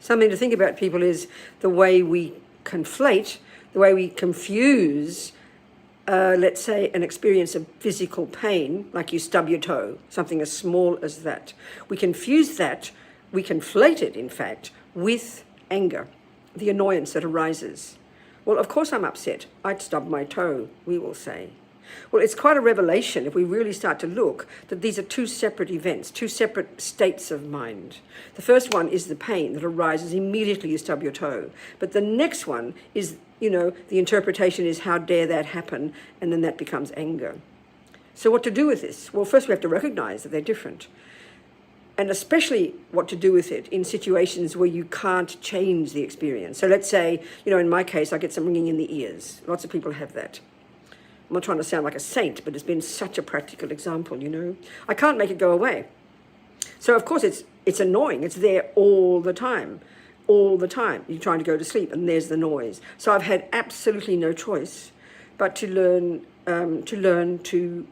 Something to think about, people, is the way we conflate, the way we confuse, let's say, an experience of physical pain, like you stub your toe, something as small as that. We confuse that, we conflate it, in fact, with anger, the annoyance that arises. Well, of course I'm upset. I'd stub my toe, we will say. Well, it's quite a revelation if we really start to look that these are two separate events, two separate states of mind. The first one is the pain that arises immediately you stub your toe. But the next one is, the interpretation is, how dare that happen? And then that becomes anger. So what to do with this? Well, first we have to recognize that they're different. And especially what to do with it in situations where you can't change the experience. So let's say, in my case, I get some ringing in the ears. Lots of people have that. I'm not trying to sound like a saint, but it's been such a practical example, I can't make it go away. So of course it's annoying. It's there all the time. All the time. You're trying to go to sleep and there's the noise. So I've had absolutely no choice but to learn to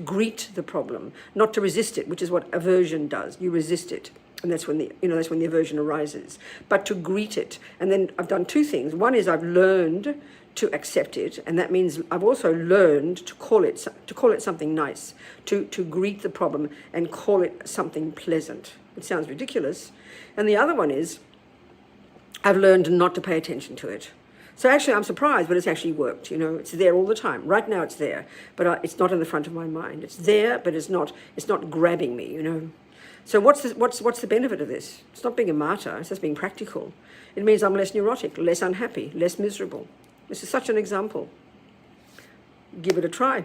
greet the problem, not to resist it, which is what aversion does. You resist it. And that's when the aversion arises. But to greet it. And then I've done two things. One is I've learned to accept it, and that means I've also learned to call it something nice, to greet the problem and call it something pleasant. It sounds ridiculous. And the other one is I've learned not to pay attention to it. So actually I'm surprised, but it's actually worked. It's there all the time. Right now it's there, but it's not in the front of my mind. It's there, but it's not grabbing me. So what's the benefit of this? It's not being a martyr. It's just being practical. It means I'm less neurotic, less unhappy, less miserable. This is such an example. Give it a try.